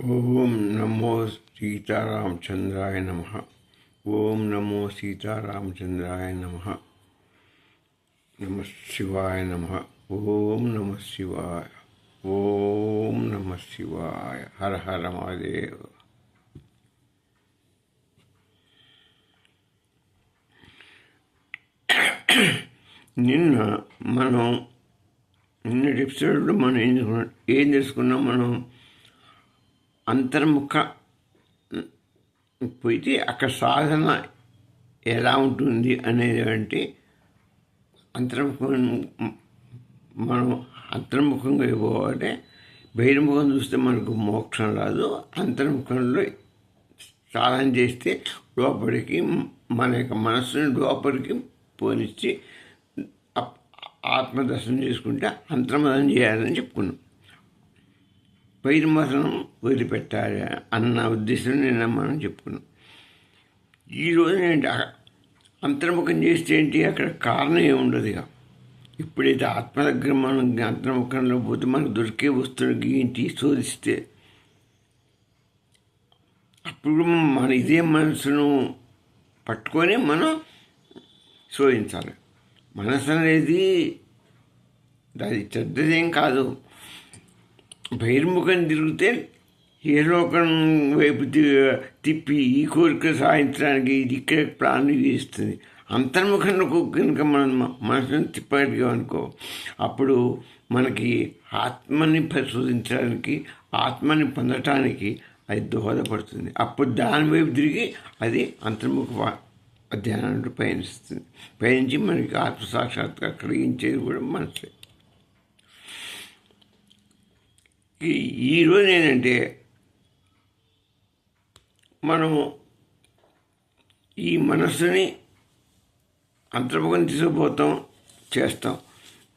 ఓం నమో సీతారామచంద్రాయ నమః. ఓం నమో సీతారామచంద్రాయ నమః. నమ శివాయ నమః. ఓం నమ శివాయ. ఓం నమ శివాయ. హర హర మహాదేవ. నిన్నటి ఎపిసోడ్లో మనం ఏం తెలుసుకున్నాం? మనం అంతర్ముఖ పోయితే అక్కడ సాధన ఎలా ఉంటుంది అనేది అంటే మనం అంతర్ముఖంగా పోవాలి. బహిర్ముఖం చూస్తే మనకు మోక్షం రాదు. అంతర్ముఖంలో సాధన చేస్తే లోపలికి మన యొక్క మనస్సుని లోపలికి పోనిచ్చి ఆత్మదర్శనం చేసుకుంటే అంతర్మదనం చేయాలని చెప్పుకున్నాం. బహిర్మదనం వదిలిపెట్టాలి అన్న ఉద్దేశం నిన్న మనం చెప్పుకున్నాం. ఈరోజు ఏంటి, అంతర్ముఖం చేస్తే ఏంటి, అక్కడ కారణం ఏముండదు. ఇక ఎప్పుడైతే ఆత్మ దగ్గర మనం అంతర్ముఖంలో పోతే మనకు దొరికే వస్తువులకి ఏంటి శోధిస్తే అప్పుడు మన ఇదే మనసును పట్టుకొని మనం శోధించాలి. మనసు అనేది అది చెడ్డదేం కాదు. బహిర్ముఖం తిరిగితే ఏ లోకం వైపు తిప్పి ఈ కోరిక సాధించడానికి ఇది ఇక్కడ ప్లాన్ చేస్తుంది. అంతర్ముఖంలో కనుక మనం మనసును తిప్పగలిగామనుకో, అప్పుడు మనకి ఆత్మని పరిశోధించడానికి, ఆత్మని పొందటానికి అది దోహదపడుతుంది. అప్పుడు దాని వైపు తిరిగి అది అంతర్ముఖ ధ్యానాన్ని పయనించి మనకి ఆత్మసాక్షాత్కారం కలిగించేది కూడా మనసే. ఈరోజు ఏంటంటే మనము ఈ మనస్సుని అంతర్ముఖం తీసుకుపోతాం, చేస్తాం.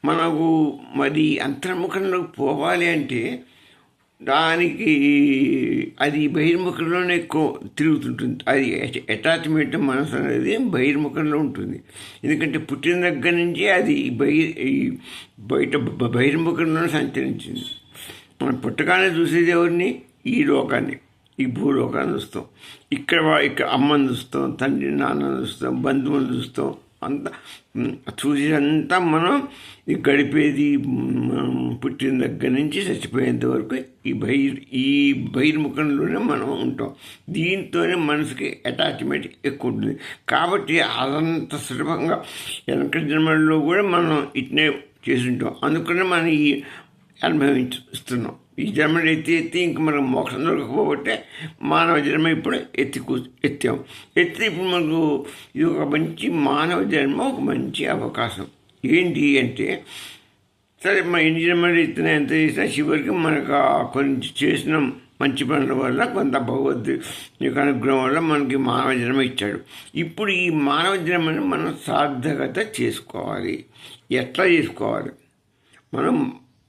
మనకు మరి అంతర్ముఖంలోకి పోవాలి అంటే దానికి అది బహిర్ముఖంలోనే ఎక్కువ తిరుగుతుంటుంది. అది అటాచ్మెంట్ మనసు అనేది బహిర్ముఖంలో ఉంటుంది. ఎందుకంటే పుట్టిన దగ్గర నుంచి అది బయట బహిర్ముఖంలోనే సంచరించింది. మనం పుట్టగానే చూసేది ఎవరిని? ఈ లోకాన్ని, ఈ భూలోకాన్ని చూస్తాం. ఇక్కడ అమ్మని చూస్తాం, తండ్రి నాన్నని చూస్తాం, బంధువులను చూస్తాం. అంతా చూసేదంతా మనం గడిపేది మనం పుట్టిన దగ్గర నుంచి చచ్చిపోయేంత వరకు ఈ బహిర్ముఖంలోనే మనం ఉంటాం. దీంతోనే మనసుకి అటాచ్మెంట్ ఎక్కువ ఉంటుంది. కాబట్టి అదంత సులభంగా వెనక జన్మల్లో కూడా మనం ఇట్నే చేసి ఉంటాం. అందుకనే మనం ఈ అనుభవిస్తున్నాం. ఈ జన్మను ఎత్తి ఇంక మనం మోక్షం దొరకపోబట్టే మానవ జన్మ ఇప్పుడు ఎత్తాం. ఇప్పుడు మనకు ఇది ఒక మంచి మానవ జన్మ, ఒక మంచి అవకాశం. ఏంటి అంటే, సరే మన ఎన్ని జన్మలు ఎత్తినా ఎంత చేసినా చివరికి మనకు కొంచెం చేసిన మంచి పనుల వల్ల కొంత భగవద్గీత అనుగ్రహం వల్ల మనకి మానవ జన్మ ఇచ్చాడు. ఇప్పుడు ఈ మానవ జన్మని మనం సార్థకత చేసుకోవాలి. ఎట్లా చేసుకోవాలి? మనం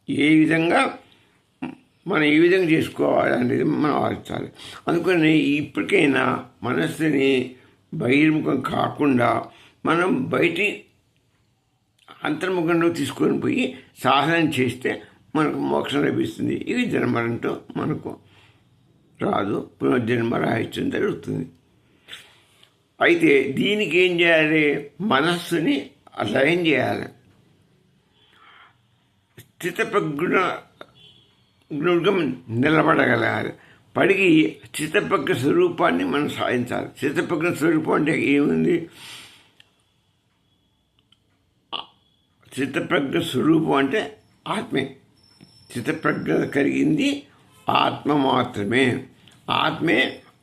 ఏ విధంగా చేసుకోవాలి అనేది మనం ఆలోచించాలి. అందుకని ఇప్పటికైనా మనస్సుని బహిర్ముఖం కాకుండా మనం బయటి అంతర్ముఖంలో తీసుకొని పోయి సాధన చేస్తే మనకు మోక్షం లభిస్తుంది. ఇది జన్మలంటూ మనకు రాదు, పునర్జన్మ రాహిత్యం జరుగుతుంది. అయితే దీనికి ఏం చేయాలి? మనస్సుని లయం చేయాలి. స్థితప్రజ్ఞుడుగా నిలబడగలగాలి. పడికి స్థితప్రజ్ఞ స్వరూపాన్ని మనం సాధించాలి. స్థితప్రజ్ఞ స్వరూపం అంటే ఏముంది? స్థితప్రజ్ఞ స్వరూపం అంటే ఆత్మే. స్థితప్రజ్ఞ కలిగింది ఆత్మ మాత్రమే. ఆత్మే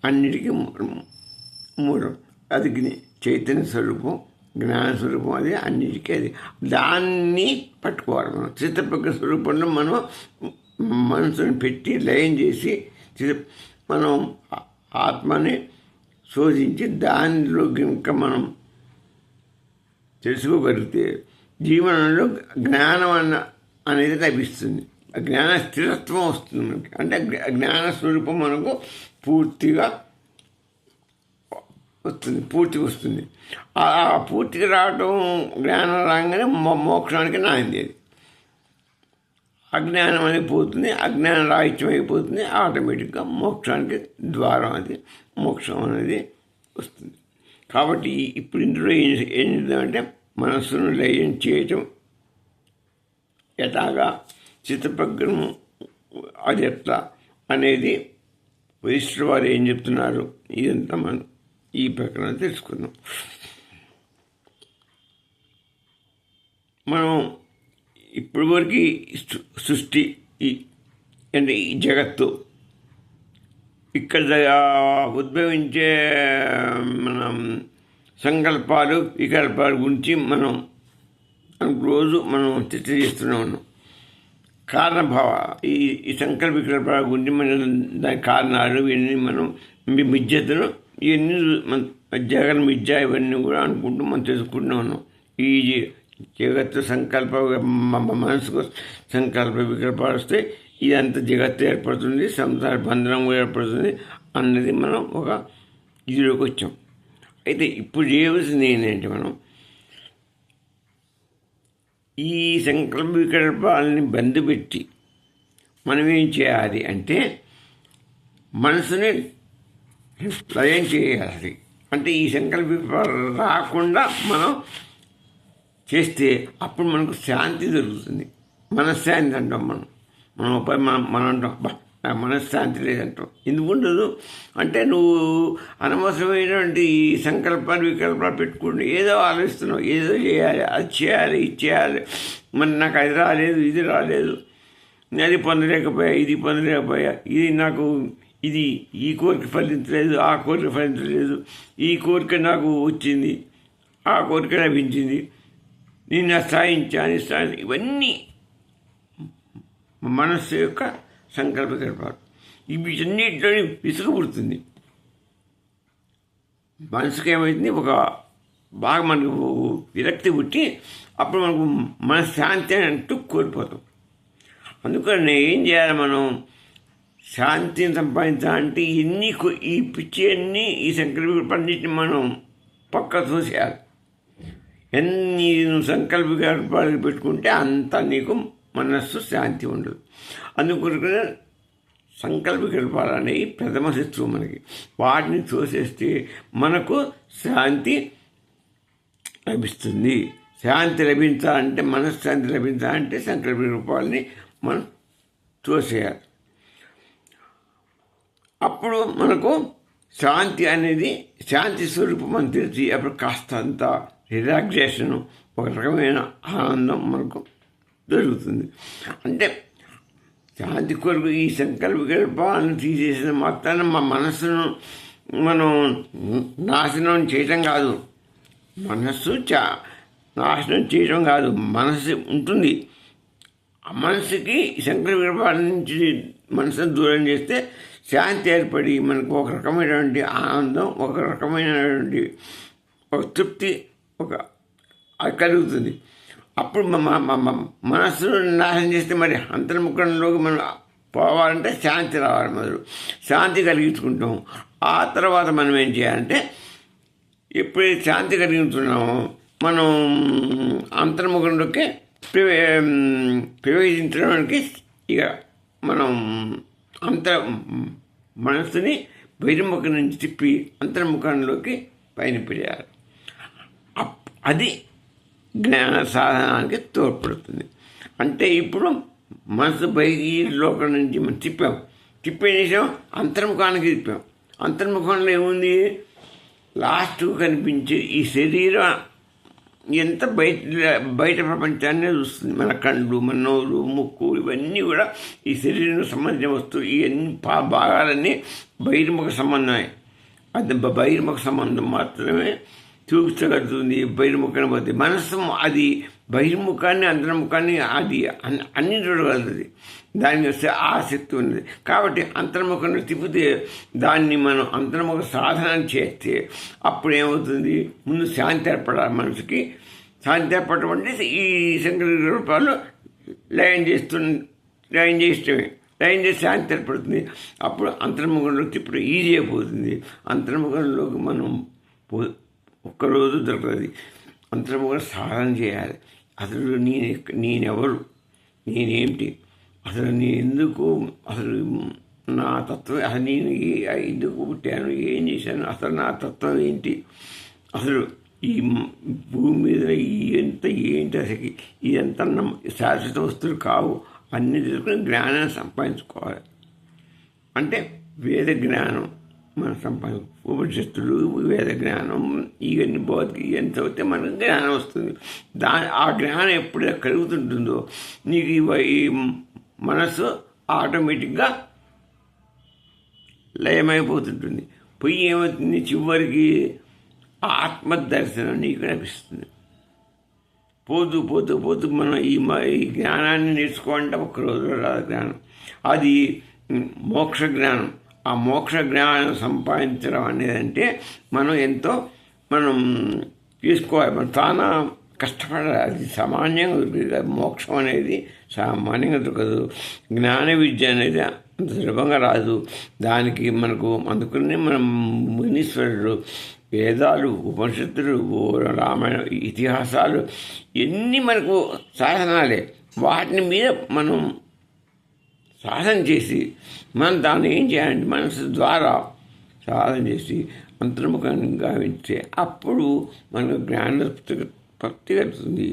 అన్నిటికీ మూలం. అది చైతన్య స్వరూపం, జ్ఞాన స్వరూపం. అది అన్నిటికీ అది. దాన్ని పట్టుకోవాలి. మనం స్థితప్రజ్ఞ స్వరూపంలో మనం మనసుని పెట్టి లయం చేసి మనం ఆత్మని శోధించి దానిలో కనుక మనం తెలుసుకోగలిగితే జీవనంలో జ్ఞానం అనేది లభిస్తుంది. జ్ఞాన స్థిరత్వం వస్తుంది మనకి. అంటే జ్ఞాన స్వరూపం మనకు పూర్తిగా వస్తుంది. ఆ పూర్తిగా రావటం, జ్ఞానం రాగానే మోక్షానికి నాంది. అజ్ఞానం అనేది పోతుంది, అజ్ఞానం రాహిత్యం అయిపోతుంది, ఆటోమేటిక్గా మోక్షానికి ద్వారం అది, మోక్షం అనేది వస్తుంది. కాబట్టి ఇప్పుడు ఇందులో ఏం చేద్దామంటే మనస్సును లయం చేయటం ఎలాగా, చిత్తప్రజ్ఞను అది ఎట్లా అనేది వశిష్ఠుల వారు ఏం చెప్తున్నారు, ఇదంతా మనం ఈ ప్రకరణ తెలుసుకుందాం. మనం ఇప్పటివరకు సృష్టి అంటే ఈ జగత్తు ఇక్కడ ఉద్భవించే మనం సంకల్పాలు వికల్పాల గురించి మనం రోజు మనం చర్చ చేస్తూనే ఉన్నాం. కారణభావ ఈ సంకల్ప వికల్పాల గురించి మనం దాని కారణాలు ఇవన్నీ మనం మిథ్యతను ఇవన్నీ జగన్ మిథ్య ఇవన్నీ కూడా అనుకుంటూ మనం తెలుసుకుంటూ ఉన్నాం. ఈ జగత్తు సంకల్ప మనసుకు సంకల్ప వికల్పాలు వస్తే ఇదంతా జగత్తు ఏర్పడుతుంది, సంసార బంధనం కూడా ఏర్పడుతుంది అన్నది మనం ఒక ఇదిలోకి వచ్చాం. అయితే ఇప్పుడు చేయవలసింది ఏంటంటే మనం ఈ సంకల్ప వికల్పాలని బంధుపెట్టి మనం ఏం చేయాలి అంటే మనసుని లయం చేయాలి. అంటే ఈ సంకల్ప వికల్పాలు రాకుండా మనం చేస్తే అప్పుడు మనకు శాంతి దొరుకుతుంది. మనశ్శాంతి అంటాం మనం అంటాం మనశ్శాంతి లేదంటాం. ఎందుకు ఉండదు అంటే నువ్వు అనవసరమైనటువంటి ఈ సంకల్పాలు వికల్పాలు పెట్టుకుంటూ ఏదో ఆలోచిస్తున్నావు, ఏదో చేయాలి, అది చేయాలి, ఇది చేయాలి, మరి నాకు అది రాలేదు, ఇది రాలేదు, అది పొందలేకపోయా, ఇది పొందలేకపోయా, ఇది నాకు ఇది ఈ కోరిక ఫలించలేదు, ఆ కోరిక ఫలించలేదు, ఈ కోరిక నాకు వచ్చింది, ఆ కోరిక లభించింది, నేను సాధించాను. ఇవన్నీ మనస్సు యొక్క సంకల్ప వికల్పాలు. వీటన్నిటిలో విసుగు పుడుతుంది. మనసుకు ఏమవుతుంది, ఒక బాగా మనకు విరక్తి పుట్టి అప్పుడు మనకు మన శాంతి అని అంటూ కోల్పోతాం. అందుకని ఏం చేయాలి, మనం శాంతిని సంపాదించాలంటే ఈ పిచ్చి అన్నీ ఈ సంకల్ప వికల్పాలన్నింటినీ మనం పక్క చూసేయాలి. ఎన్ని సంకల్ప వికల్పాలు పెట్టుకుంటే అంత నీకు మనస్సు శాంతి ఉండదు. అందుకొరకు సంకల్ప వికల్పాలు అనేవి ప్రథమ శత్రువు మనకి. వాటిని చూసేస్తే మనకు శాంతి లభిస్తుంది. శాంతి లభించాలంటే, మనశ్శాంతి లభించాలంటే సంకల్ప వికల్పాలని మనం చూసేయాలి. అప్పుడు మనకు శాంతి అనేది శాంతి స్వరూపం అని తెలిసి అప్పుడు కాస్తంత రిలాక్సేషను, ఒక రకమైన ఆనందం మనకు దొరుకుతుంది. అంటే శాంతి కొరకు ఈ సంకల్ప వికల్పాలను తీసేసిన మొత్తాన్ని మా మనస్సును మనం నాశనం చేయటం కాదు, మనస్సు నాశనం చేయటం కాదు, మనస్సు ఉంటుంది. ఆ మనసుకి సంకల్ప వికల్పాల నుంచి మనసును దూరం చేస్తే శాంతి ఏర్పడి మనకు ఒక రకమైనటువంటి ఆనందం, ఒక రకమైనటువంటి ఒక తృప్తి అది కలుగుతుంది. అప్పుడు మనస్సును నాశనం చేస్తే మరి అంతర్ముఖంలోకి మనం పోవాలంటే శాంతి రావాలి. మొదలు శాంతి కలిగించుకుంటాం. ఆ తర్వాత మనం ఏం చేయాలంటే ఎప్పుడైతే శాంతి కలిగించున్నామో మనం అంతర్ముఖంలోకి ప్రవేశించడానికి ఇక మనం మనస్సుని బహిర్ముఖం నుంచి తిప్పి అంతర్ముఖంలోకి పయనింపజేయాలి. అది జ్ఞాన సాధనానికి తోడ్పడుతుంది. అంటే ఇప్పుడు మనసు ఈ లోకం నుంచి మనం తిప్పే చేసాం, అంతర్ముఖానికి తిప్పాం. అంతర్ముఖంలో ఏముంది, లాస్ట్కు కనిపించే ఈ శరీరం ఎంత బయట ప్రపంచాన్నే చూస్తుంది. మన కళ్ళు, మన నోరు, ముక్కు ఇవన్నీ కూడా ఈ శరీరానికి సంబంధించిన వస్తువులు. ఇవన్నీ భాగాలన్నీ బహిర్ముఖ సంబంధమే. అది బహిర్ముఖ సంబంధం మాత్రమే చూపించగలుగుతుంది. బహిర్ముఖాన్ని పోతే మనస్సు అది బహిర్ముఖాన్ని అంతర్ముఖాన్ని అది అన్ని చూడగలుగుతుంది. దానికి వస్తే ఆసక్తి ఉన్నది. కాబట్టి అంతర్ముఖంలో తిప్పితే దాన్ని మనం అంతర్ముఖ సాధన చేస్తే అప్పుడు ఏమవుతుంది, ముందు శాంతి ఏర్పడాలి. మనసుకి శాంతి ఏర్పడటం అంటే ఈ సంకల్ప రూపాలు లయం చేస్తే శాంతి ఏర్పడుతుంది. అప్పుడు అంతర్ముఖంలోకి తిప్పుడు ఈజీ అయిపోతుంది. అంతర్ముఖంలోకి మనం ఒక్కరోజు దొరకదు. అంతర్ముఖం సాధన చేయాలి. అసలు నేనెవరు, నేనేమిటి, అసలు నేను ఎందుకు, అసలు నా తత్వం, అసలు నేను ఎందుకు పుట్టాను, ఏం చేశాను, అసలు నా తత్వం ఏంటి, అసలు ఈ భూమి మీద ఎంత ఏంటి, అసలు ఇదంతా శాశ్వత వస్తువులు కావు అన్నీ తెలుసుకుని జ్ఞానాన్ని సంపాదించుకోవాలి. అంటే వేద జ్ఞానం మన ఉపనిషత్తులు, వేద జ్ఞానం, ఇవన్నీ భౌతిక ఇవన్నీ చదివితే మనకు జ్ఞానం వస్తుంది. ఆ జ్ఞానం ఎప్పుడు కలుగుతుంటుందో నీకు ఈ మనస్సు ఆటోమేటిక్గా లయమైపోతుంటుంది. పొయ్యి ఏమవుతుంది, చివరికి ఆత్మదర్శనం నీకు లభిస్తుంది. పోతూ పోతూ పోతూ మనం ఈ జ్ఞానాన్ని నేర్చుకోవాలంటే ఒక రోజులో రాదు జ్ఞానం. అది మోక్ష జ్ఞానం. ఆ మోక్ష జ్ఞానం సంపాదించడం అనేది అంటే మనం తీసుకోవాలి, మనం చాలా కష్టపడాలి. అది సామాన్యంగా దొరకదు. మోక్షం అనేది సామాన్యంగా దొరకదు. జ్ఞాన విద్య అనేది అంత సులభంగా రాదు. దానికి మనకు అందుకనే మనం మునీశ్వరుడు వేదాలు, ఉపనిషత్తులు, రామాయణ ఇతిహాసాలు ఎన్ని మనకు సాధనాలే. వాటిని మీద మనం సాధన చేసి మనం దాన్ని ఏం చేయాలంటే మనసు ద్వారా సాధన చేసి అంతర్ముఖంగా వింటే అప్పుడు మనకు జ్ఞాన ప్రాప్తి కలుగుతుంది.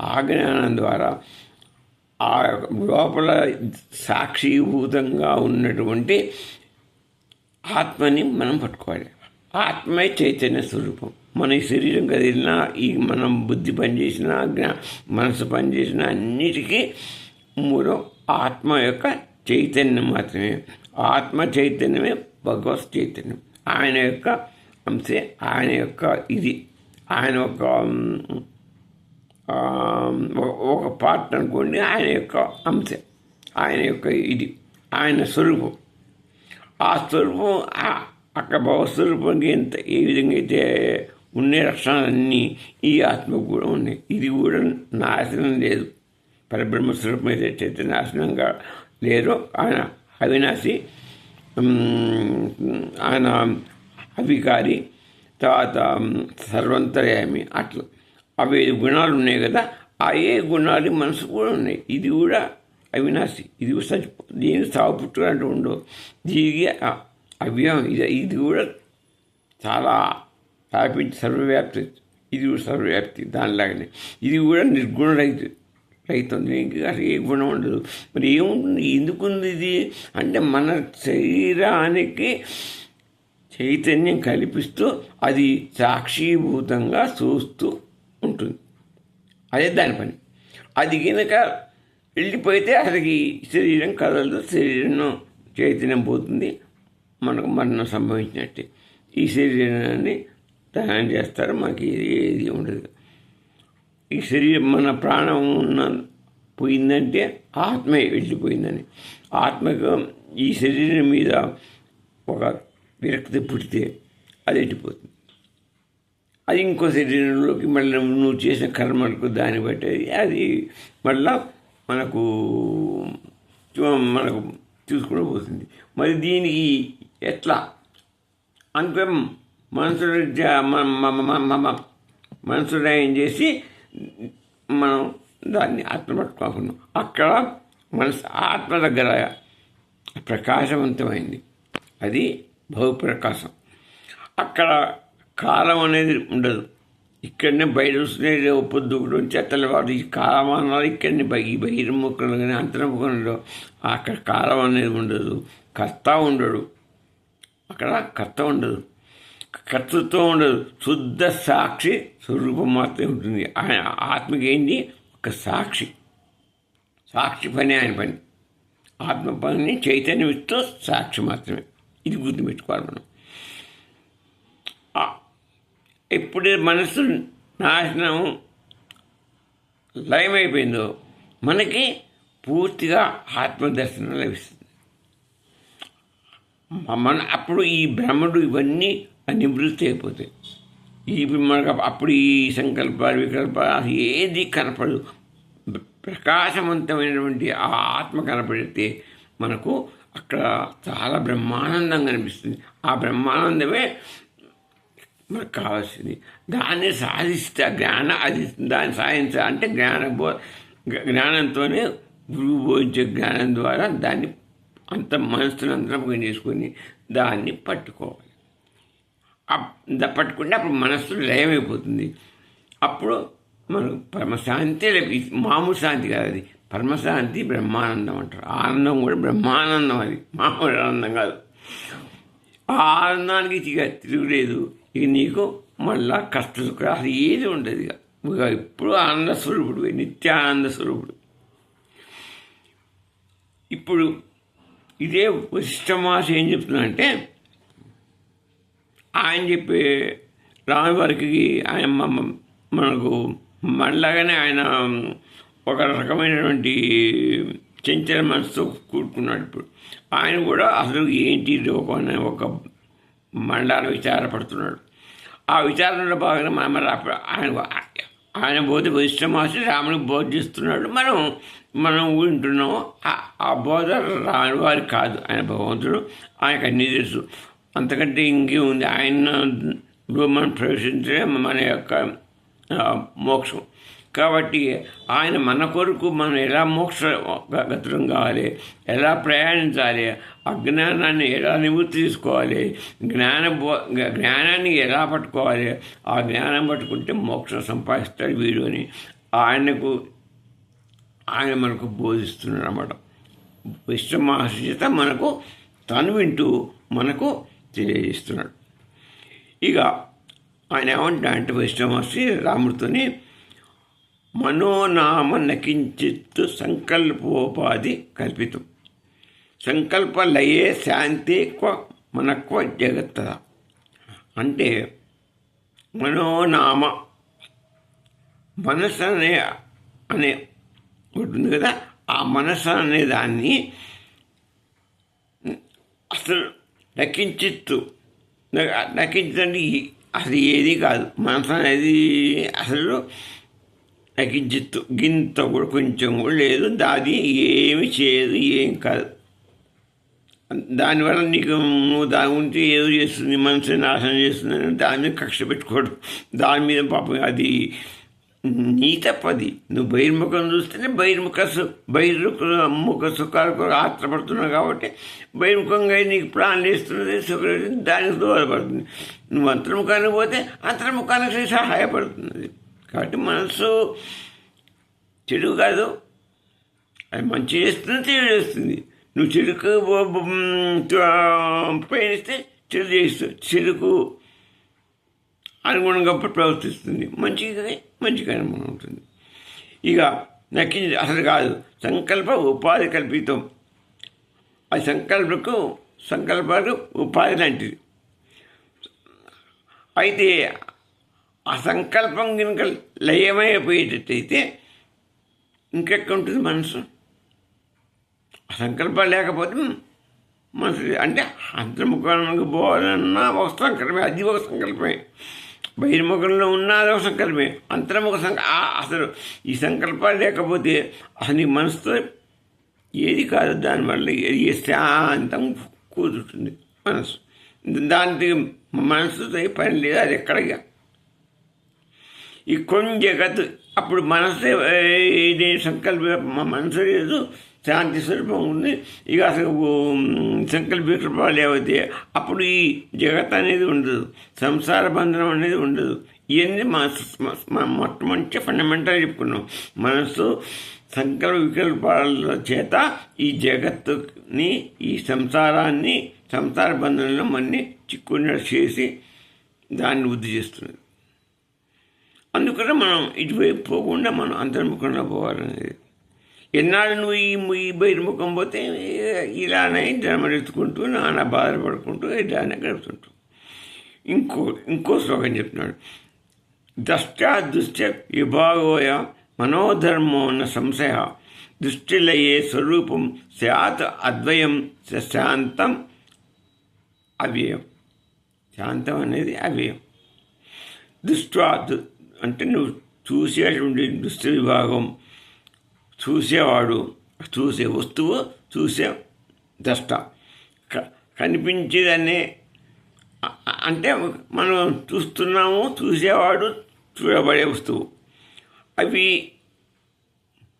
ఆ జ్ఞానం ద్వారా ఆ లోపల సాక్షిభూతంగా ఉన్నటువంటి ఆత్మని మనం పట్టుకోవాలి. ఆత్మే చైతన్య స్వరూపం. మన ఈ శరీరం కదిలినా, ఈ మనం బుద్ధి పనిచేసినా, మనసు పనిచేసినా అన్నిటికీ మూలం ఆత్మ యొక్క చైతన్యం మాత్రమే. ఆత్మ చైతన్యమే భగవత్ చైతన్యం. ఆయన యొక్క అంశే, ఆయన యొక్క ఇది, ఆయన ఒక పార్ట్ అనుకోండి, ఆయన యొక్క అంశ, ఆయన యొక్క ఇది, ఆయన స్వరూపం. ఆ స్వరూపం అక్కడ భవస్వరూపానికి ఏ విధంగా అయితే ఉండే లక్షణాలన్నీ ఈ ఆత్మకు కూడా ఉన్నాయి. ఇది కూడా నాశనం లేదు. పరబ్రహ్మ స్వరూపం అయితే చైతన్య నాశనంగా లేదు. ఆయన అవినాశి, ఆయన అవికారి, తర్వాత సర్వంతర్యామి. అట్లా అవి గుణాలు ఉన్నాయి కదా, ఆ ఏ గుణాలు మనసు కూడా ఉన్నాయి. ఇది కూడా అవినాశి, ఇది దీనికి సాగు పుట్టుక అంటూ ఉండవు. దీనికి అవ్యయం, ఇది కూడా చాలా వ్యాపించి సర్వవ్యాప్తి. ఇది కూడా సర్వవ్యాప్తి. దానిలాగానే ఇది కూడా నిర్గుణ రైతం. దీనికి అసలు ఏ గుణం ఉండదు. మరి ఏముంటుంది, ఎందుకుంది ఇది అంటే మన శరీరానికి చైతన్యం కల్పిస్తూ అది సాక్షీభూతంగా చూస్తూ ఉంటుంది. అదే దాని పని. అది కనుక వెళ్ళిపోతే అసలుకి శరీరం కదలదు, శరీరం చైతన్యం పోతుంది, మనకు మరణం సంభవించినట్టే. ఈ శరీరాన్ని దహనం చేస్తారు, మనకి ఏది ఉండదు. ఈ శరీరం మన ప్రాణం పోయిందంటే ఆత్మే వెళ్ళిపోయిందని. ఆత్మకు ఈ శరీరం మీద ఒక విరక్తి పుడితే అది వెళ్ళిపోతుంది. అది ఇంకో శరీరంలోకి మళ్ళీ నువ్వు చేసిన కర్మలకు దాన్ని బట్టి అది మళ్ళా మనకు చూసుకుంటూ పోతుంది. మరి దీనికి ఎట్లా అంటే మనసుడు ఏం చేసి మనం దాన్ని ఆత్మ పట్టుకోకున్నాం. అక్కడ మనసు ఆత్మ దగ్గర ప్రకాశవంతమైంది, అది బహుప్రకాశం. అక్కడ కాలం అనేది ఉండదు. ఇక్కడనే బయట వస్తున్న పొద్దుకుడు చెత్తలవాడు ఈ కాలమానాలు ఇక్కడనే ఈ బహిర్ముఖంలో కానీ అంతర్ముఖంలో అక్కడ కాలం అనేది ఉండదు. కర్త ఉండడు, అక్కడ కర్త ఉండదు, కర్తృత్వం ఉండదు. శుద్ధ సాక్షి స్వరూపం మాత్రమే ఉంటుంది. ఆయన ఆత్మకి ఏంటి, ఒక సాక్షి పని ఆయన పని. ఆత్మ పని చైతన్యం ఇస్తూ సాక్షి మాత్రమే. ఇది గుర్తుపెట్టుకోవాలి మనం. ఎప్పుడే మనసు నాశనం లయమైపోయిందో మనకి పూర్తిగా ఆత్మదర్శనం లభిస్తుంది. అప్పుడు ఈ బ్రహ్మడు ఇవన్నీ నివృత్తి అయిపోతాయి. మనకు అప్పుడు ఈ సంకల్పాలు వికల్పాలు ఏది కనపడదు. ప్రకాశవంతమైనటువంటి ఆ ఆత్మ కనపడితే మనకు అక్కడ చాలా బ్రహ్మానందం కనిపిస్తుంది. ఆ బ్రహ్మానందమే మనకు కావాల్సింది. దాన్ని సాధిస్తే అది దాన్ని సాధించాలంటే జ్ఞానంతోనే గురువు బోధించే జ్ఞానం ద్వారా దాన్ని మనసును అంతర్ముఖం చేసుకొని దాన్ని పట్టుకోవాలి. పట్టుకుంటే అప్పుడు మనస్సు లయమైపోతుంది. అప్పుడు మనకు పరమశాంతి మామూలు శాంతి కాదు, అది పరమశాంతి, బ్రహ్మానందం అంటారు. ఆనందం కూడా బ్రహ్మానందం, అది మామూలు ఆనందం కాదు. ఆ ఆనందానికి తిరుగులేదు. ఇక నీకు మళ్ళా కష్ట సుఖం అసలు ఏది ఉండదు. ఇక ఇప్పుడు ఆనంద స్వరూపుడు, నిత్యానంద స్వరూపుడు. ఇప్పుడు ఇదే వశిష్ఠ మహర్షి ఏం చెప్తున్నాడంటే, ఆయన చెప్పే రామువారికి ఆయన మనకు మనలాగానే ఆయన ఒక రకమైనటువంటి చంచల మనసుతో కూడుకున్నాడు. ఇప్పుడు ఆయన కూడా అసలు ఏంటి లోకం అనే ఒక మండల విచారపడుతున్నాడు. ఆ విచారణలో భాగంగా ఆయన బోధ వశిష్ఠ మహర్షి రామునికి బోధ చేస్తున్నాడు. మనం వింటున్నాం. ఆ బోధ రాని వారికి కాదు, ఆయన భగవంతుడు, ఆయనకు అన్నీ తెలుసు. అంతకంటే ఇంకేముంది, ఆయన మనం ప్రవేశించే మన యొక్క మోక్షం. కాబట్టి ఆయన మన కొరకు మనం ఎలా మోక్షగతులం కావాలి, ఎలా ప్రయాణించాలి, అజ్ఞానాన్ని ఎలా నివృత్తి తీసుకోవాలి, జ్ఞానాన్ని ఎలా పట్టుకోవాలి, ఆ జ్ఞానం పట్టుకుంటే మోక్షం సంపాదిస్తాడు వీడు అని ఆయన మనకు బోధిస్తున్నాడు అన్నమాట. విశ్వ మహర్షి చేత మనకు తను వింటూ మనకు తెలియజేస్తున్నాడు. ఇక ఆయన ఏమంటా అంటే విశ్వ మహర్షి రాముడితోని, మనోనామ నకించిత్తు సంకల్పోపాధి కల్పితం, సంకల్పలయే శాంతి మనక్వ జగత్త. అంటే మనోనామ, మనసు అనే ఉంటుంది కదా, ఆ మనసు అనే దాన్ని అసలు నకించండి. అసలు ఏది కాదు, మనసు అనేది అసలు నకించిత్తు, గింత కూడా కొంచెం కూడా లేదు, దాది ఏమి చేయదు, ఏం కాదు. దానివల్ల నువ్వు దాని గురించి ఏదో చేస్తుంది, మనసుని నాశనం చేస్తుందని దాని మీద కక్ష పెట్టుకోడు. దాని మీద పాపం అది నీ తప్పది. నువ్వు బహిర్ముఖం చూస్తేనే బహిర్ముఖ సుఖాల కొరకు ఆత్రపడుతున్నావు. కాబట్టి బహిర్ముఖంగా నీకు ప్లాన్లు వేస్తున్నది సుఖం, దానికి దోహదపడుతుంది. నువ్వు అంతర్ముఖానికి పోతే అంతర్ముఖానికి సహాయపడుతున్నది. కాబట్టి మనసు చెడు కాదు, అది మంచి చేస్తుంది, చెడు చేస్తుంది. నువ్వు చెడుకు పయనిస్తే చెడు చేస్తుంది, చెడుకు అనుగుణంగా ప్రవర్తిస్తుంది, మంచిగా అనుగుణంగా ఉంటుంది. ఇక నక్కింది అసలు కాదు, సంకల్ప ఉపాధి కల్పితం. ఆ సంకల్పాలకు ఉపాధి లాంటిది. అయితే ఆ సంకల్పం కనుక లయమైపోయేటట్టయితే ఇంకెక్కడ ఉంటుంది మనసు? ఆ సంకల్పం లేకపోతే మనసు అంటే అంతర్ముఖానికి పోవాలన్నా ఒక సంకల్పమే, అది ఒక సంకల్పమే. బహిర్ముఖంలో ఉన్న అదొక సంకల్పమే. అంతర్ముఖ అసలు ఈ సంకల్పాలు లేకపోతే అసలు నీ మనసుతో ఏది కాదు. దానివల్ల శాంతం కూర్చుంటుంది మనసు. దానికి మనసుతో పని లేదు, అది ఎక్కడిగా ఈ జగత్. అప్పుడు మనసు ఇది సంకల్ప మనసు లేదు, శాంతి స్వరూపం ఉంది. ఇక అసలు సంకల్ప లేకపోతే అప్పుడు ఈ జగత్ అనేది ఉండదు, సంసార బంధనం అనేది ఉండదు. ఇవన్నీ మొట్టమొదటి ఫండమెంటల్ చెప్పుకున్నాం. మనసు సంకల్ప వికల్పాల చేత ఈ జగత్తుని, ఈ సంసార బంధనంలో మన్ని చిక్కున్నట్టు చేసి దాన్ని వృద్ధి చేస్తున్నది. అందుకనే మనం ఇటువైపు పోకుండా మనం అంతర్ముఖంలో పోవాలనేది. ఎన్నాళ్ళు నువ్వు ఈ బహిర్ముఖం పోతే ఇలానే జన్మలెత్తుకుంటూ నానా బాధపడుకుంటూ ఇలానే గడుపుతుంటావు. ఇంకో శ్లోకం చెప్తున్నాడు, దుశ్చ విభాగోయ మనోధర్మో న సంశయ దృష్టిలయే స్వరూపం స్యాత్ అద్వయం శాంతం అవ్యయం. శాంతం అనేది అవ్యయం. అంటే నువ్వు చూసేటువంటి దృష్టి విభాగం, చూసేవాడు, చూసే వస్తువు, చూసే ద్రష్ట, కనిపించేదనే అంటే మనం చూస్తున్నాము, చూసేవాడు, చూడబడే వస్తువు. అవి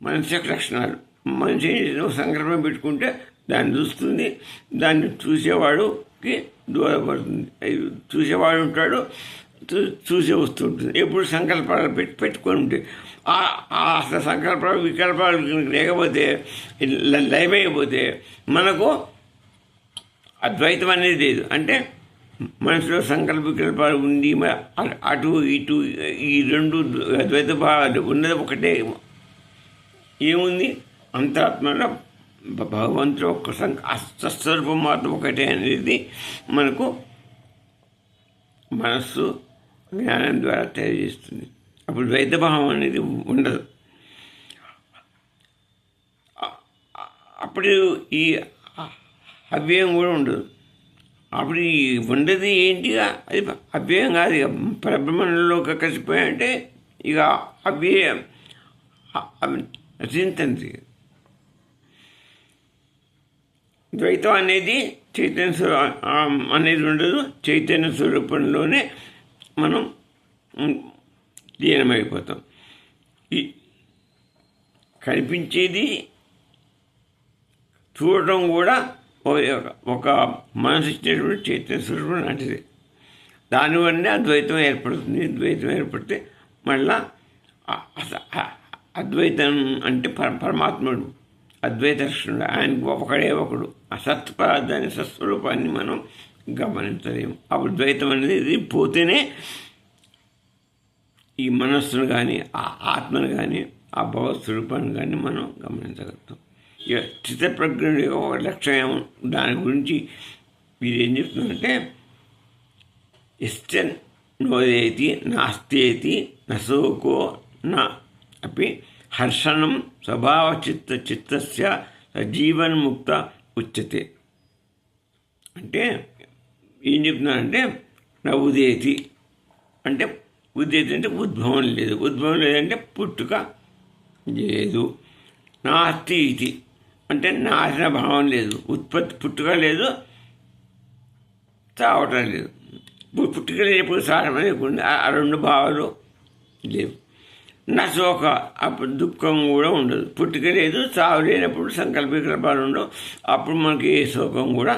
మనసు యొక్క లక్షణాలు. మనిషి సంకల్పం పెట్టుకుంటే దాన్ని చూస్తుంది, దాన్ని చూసేవాడుకి దూరపడుతుంది. చూసేవాడు ఉంటాడు, చూసే వస్తుంటుంది. ఎప్పుడు సంకల్పాలు పెట్టుకొని ఉంటే అసలు సంకల్పాలు వికల్పాలు లేకపోతే లైవ్ అయిపోతే మనకు అద్వైతం అనేది లేదు. అంటే మనసులో సంకల్ప వికల్పాలు ఉండి అటు ఇటు ఈ రెండు అద్వైత భావాలు ఉన్నది ఒకటే. ఏముంది? అంతరాత్మలో భగవంతుడు ఒక్క స్వస్వరూపం మాత్రం ఒకటే అనేది మనకు మనస్సు జ్ఞానం ద్వారా తెలియజేస్తుంది. అప్పుడు ద్వైతభావం అనేది ఉండదు. అప్పుడు ఈ అవ్యయం కూడా ఉండదు. అప్పుడు ఈ ఉండదు ఏంటిగా, అది అవ్యయం కాదు. ఇక పరబ్రహ్మంలో కలిసిపోయాయంటే ఇక అవ్యయం చింతంతి. ద్వైతం అనేది చైతన్య అనేది ఉండదు. చైతన్య స్వరూపంలోనే మనం లీనమైపోతాం. కనిపించేది చూడటం కూడా ఒక మనసు ఇచ్చినటువంటి చైతన్య స్వరూపం లాంటిది. దానివల్లనే అద్వైతం ఏర్పడుతుంది. ద్వైతం ఏర్పడితే మళ్ళా అద్వైతం అంటే పరమాత్ముడు, అద్వైత కృష్ణుడు, ఆయన ఒకడే ఒకడు. ఆ సత్పదార్థాన్ని సత్స్వరూపాన్ని మనం గమనించలేము. అప్పుడు ద్వైతం అనేది పోతేనే ఈ మనస్సును కానీ ఆ ఆత్మను కానీ ఆ భగవత్స్వరూపాన్ని కానీ మనం గమనించగలుగుతాం. ఇక చిత్తప్రజ్ఞుడి ఒక లక్ష్యం, దాని గురించి మీరు ఏం చెప్తున్నారంటే ఇష్టం నోదేతి నాస్తేతి నశోకో నా అపి హర్షణం స్వభావచిత్తస్య సజీవన్ముక్త ఉచ్యతే. అంటే ఏం చెప్తున్నానంటే నా ఉదేతి అంటే ఉదేతి అంటే ఉద్భవం లేదు. ఉద్భవం లేదంటే పుట్టుక లేదు. నాస్తి ఇది అంటే నాశన భావం లేదు. పుట్టుక లేదు, చావటం లేదు. పుట్టుక లేనప్పుడు సారం లేకుండా ఆ రెండు భావాలు లేవు. నా శోక అప్పుడు దుఃఖం కూడా ఉండదు. పుట్టుక లేదు, చావు లేనప్పుడు సంకల్ప వికల్పాలు ఉండవు. అప్పుడు మనకి ఏ శోకం కూడా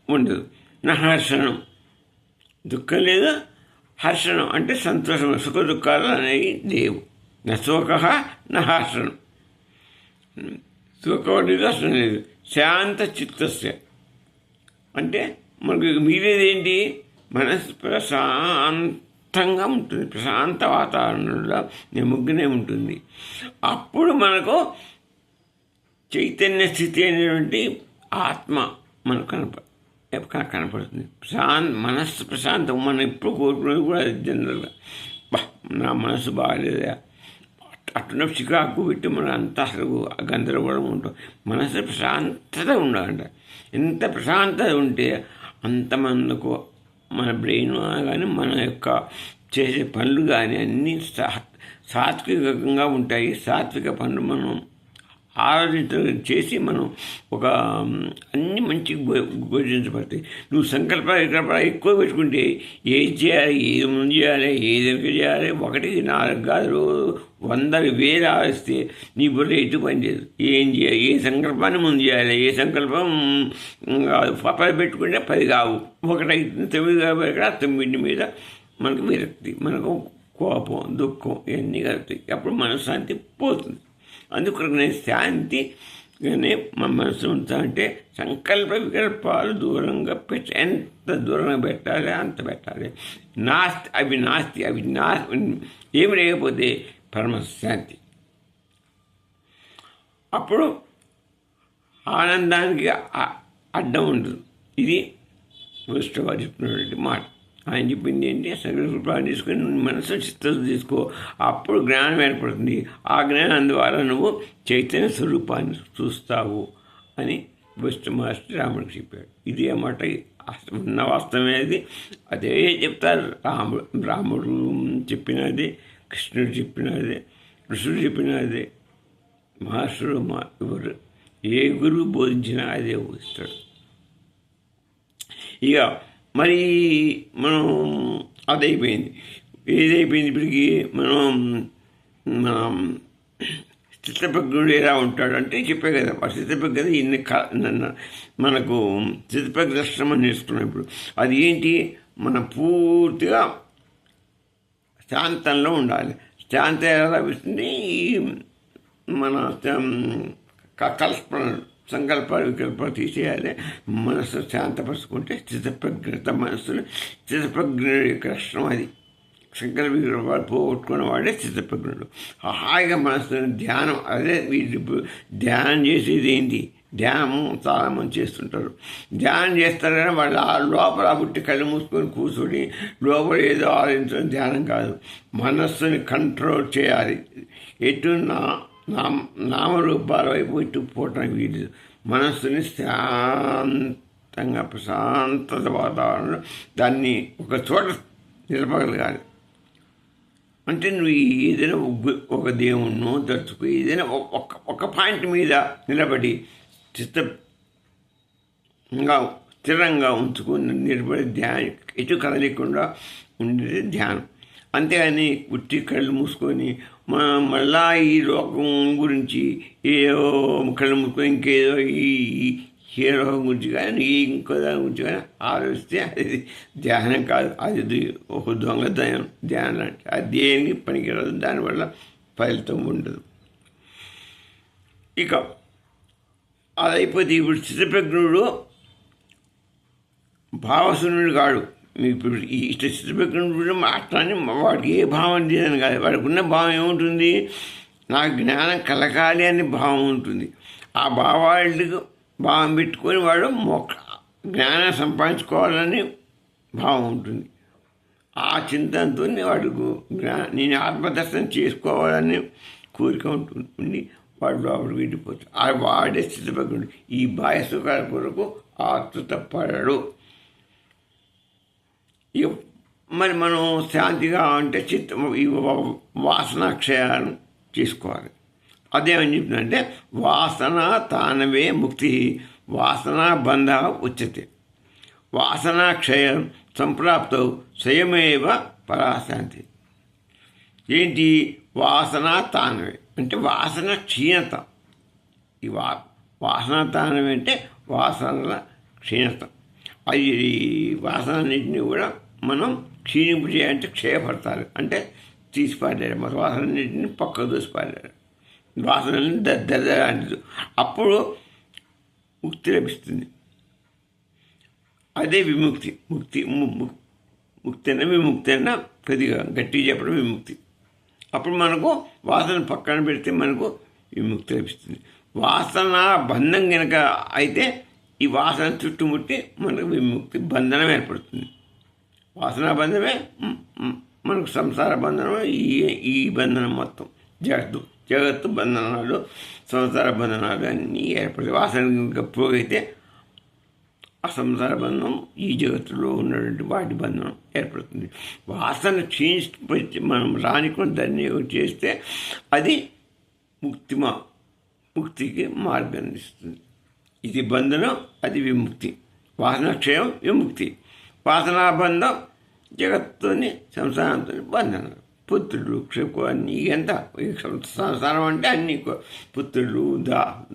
ఉండదు. నా హర్షణం, దుఃఖం లేదు. హర్షణం అంటే సంతోషం, సుఖ దుఃఖాలు అనేవి లేవు. నా శోక నా హర్షణం, సుఖం లేదు, హర్షణం లేదు. శాంత చిత్తస్య అంటే మనకు మిగిలేదేంటి? మనసు ప్రశాంతంగా ఉంటుంది. ప్రశాంత వాతావరణంలో నిమగ్నమై ఉంటుంది. అప్పుడు మనకు చైతన్య స్థితి అనేటువంటి ఆత్మ మనకు కనపడుతుంది. మనస్సు ప్రశాంతం. మనం ఎప్పుడు కోరుకునేది కూడా జనరల్గా నా మనసు బాగాలేదా అట్టున చికాకు పెట్టి మనం అంతా అసలు గందరగోళం ఉంటాం. మనసు ప్రశాంతత ఉండాలంట. ఎంత ప్రశాంతత ఉంటే అంత మనకు మన బ్రెయిన్ కానీ మన యొక్క చేసే పనులు కానీ అన్నీ సాత్వికంగా ఉంటాయి. సాత్విక పనులు మనం ఆలోచించ చేసి మనం ఒక అన్ని మంచి బోధించబడతాయి. నువ్వు సంకల్పాలు ఎక్కువ పెట్టుకుంటే ఏది చేయాలి, ఏది ముందు చేయాలి, ఏది వెనక చేయాలి, 1, 4 కాదు 100, 1000 ఆలోచిస్తే నీ బుర్ర ఎటు పని చేయదు. ఏం చేయాలి, ఏ సంకల్పాన్ని ముందు చేయాలి, ఏ సంకల్పం పెట్టుకుంటే 10 కావు. 1 అవుతుంది, 9 కాబట్టి 9 మీద మనకు విరక్తి, మనకు కోపం, దుఃఖం ఇవన్నీ కలుగుతాయి. అప్పుడు మనశ్శాంతి పోతుంది. అందుకొరకు నేను శాంతిగానే మా మనసు ఉంచాలంటే సంకల్ప వికల్పాలు దూరంగా ఎంత దూరంగా పెట్టాలి అంత పెట్టాలి. అవి ఏమి లేకపోతే పరమశాంతి. అప్పుడు ఆనందానికి అడ్డం ఉండదు. ఇది విష్ణువారు చెప్పినటువంటి మాట. ఆయన చెప్పింది ఏంటి? సంకల్పాలు తీసుకొని మనసు చిత్తశుద్ధి తీసుకో, అప్పుడు జ్ఞానం ఏర్పడుతుంది. ఆ జ్ఞానం ద్వారా నువ్వు చైతన్య స్వరూపాన్ని చూస్తావు అని విష్ణు మహర్షి రాముడికి చెప్పాడు. ఇది అన్నమాట ఉన్న వాస్తవమేది. అదే చెప్తారు. రాముడు చెప్పినది, కృష్ణుడు చెప్పినదే, ఋషుడు చెప్పినదే, మహర్షుడు ఎవరు ఏ గురువు బోధించినా అదే బోధిస్తాడు. ఇక మరి మనం అదైపోయింది. ఏదైపోయింది ఇప్పటికి మనం చిత్తప్రజ్ఞుడు ఎలా ఉంటాడు అంటే చెప్పే కదా ఆ చిత్తప్రజ్ఞ ఇన్ని మనకు చిత్తప్రజ్ఞ దర్శనం అని నేర్చుకున్నాం. ఇప్పుడు అది ఏంటి, మనం పూర్తిగా శాంతంలో ఉండాలి. శాంతం ఎలా లభిస్తుంది, ఈ మన కల్పనలు సంకల్పాలు వికల్పాలు తీసేయాలి. మనసు శాంతపరుచుకుంటే చిత్తప్రజ్ఞత మనసును చిత్తప్రజ్ఞుడి యొక్క లక్షణం అది. సంకల్ప వికల్పాలు పోగొట్టుకున్న వాడే చిత్తప్రజ్ఞుడు. హాయిగా మనసుని ధ్యానం, అదే వీళ్ళు ధ్యానం చేసేది ఏంటి, ధ్యానము చాలామంది చేస్తుంటారు. ధ్యానం చేస్తారు కానీ వాళ్ళు ఆ లోపల పుట్టి కళ్ళు మూసుకొని కూర్చొని లోపల ఏదో ఆలోచించడం ధ్యానం కాదు. మనస్సుని కంట్రోల్ చేయాలి. ఎటు నామరూపాల వైపు ఇటు పోవటానికి వీలు. మనస్సుని శాంతంగా ప్రశాంతత వాతావరణంలో దాన్ని ఒక చోట నిలపగలగాలి. అంటే నువ్వు ఏదైనా ఒక దేవుణ్ణో తలుచుకు ఏదైనా ఒక పాయింట్ మీద నిలబడి స్థిరంగా ఉంచుకుని నిలబడి ధ్యానం, ఎటు కదలేకుండా ఉండేది ధ్యానం. అంతేగాని ఉట్టి కళ్ళు మూసుకొని మళ్ళా ఈ లోకం గురించి ఏదో కళ్ళు మూసుకొని ఇంకేదో ఈ రోగం గురించి కానీ ఇంకో దాని గురించి కానీ ఆలోచిస్తే అది ధ్యానం కాదు, అది ఒక దొంగ ధ్యానం అంటే అది దేనికి పనికిరాదు, దానివల్ల ఫలితం ఉండదు. ఇక అది అయిపోతే ఇప్పుడు చిత్తప్రజ్ఞుడు భావశూన్యుడు కాడు. ఇప్పుడు ఈ చిత్తప్రజ్ఞుడు అట్లానే వాడికి ఏ భావం లేదని కాదు, వాడికి ఉన్న భావం ఏముంటుంది, నాకు జ్ఞానం కలగాలి అనే భావం ఉంటుంది. ఆ భావం పెట్టుకొని వాడు జ్ఞానం సంపాదించుకోవాలని భావం ఉంటుంది. ఆ చింతనతో వాడుకు నేను ఆత్మదర్శనం చేసుకోవాలని కోరిక ఉంటుంది. వాడు లోపలికి వెళ్ళిపోతాడు. ఆ వాడే స్థితిపగ్నుడు. ఈ బాహ్య సుఖాల కొరకు ఆతృత పడడు. మరి మనం శాంతిగా అంటే ఈ వాసనాక్షయాలను చేసుకోవాలి. అదేమని చెప్తుందంటే వాసన తానవే ముక్తి వాసనా బంధ ఉచ్యతే వాసనాక్షయం సంప్రాప్తౌ స్వయమేవ పరాశాంతి. ఏంటి వాసన తానవే అంటే వాసన క్షీణత. ఈ వాసన తానవే అంటే వాసనల క్షీణత. అది వాసనన్నింటినీ కూడా మనం క్షీణింపు చేయాలంటే క్షయపడతారు, అంటే తీసిపారారు. మన వాసనన్నింటినీ పక్కకు దూసిపారారు. వాసనని దద్దలాంటిది. అప్పుడు ముక్తి లభిస్తుంది. అదే విముక్తి. ముక్తి అన్న విముక్తి అన్న కొద్దిగా గట్టిగా చెప్పడం విముక్తి. అప్పుడు మనకు వాసన పక్కన పెడితే మనకు విముక్తి లభిస్తుంది. వాసన బంధం కనుక అయితే ఈ వాసన చుట్టుముట్టి మనకు విముక్తి బంధనం ఏర్పడుతుంది. వాసనా బంధమే మనకు సంసార బంధనం. ఈ బంధనం మొత్తం జగత్తు బంధనాలు, సంసార బంధనాలు అన్నీ ఏర్పడతాయి. వాసన కనుక పోగైతే ఆ సంసార బంధం, ఈ జగత్తులో ఉన్నటువంటి వాటి బంధనం ఏర్పడుతుంది. వాసన క్షీణించి మనం రానికొని దాన్ని చేస్తే అది ముక్తికి మార్గాన్ని ఇస్తుంది. ఇది బంధనం, అది విముక్తి. వాసనాక్షయం విముక్తి, వాసనాబంధం జగత్తుని సంసారంతో బంధనాలు. పుత్రులు అన్నీ ఎంత సంసారం అంటే అన్నీ పుత్రులు,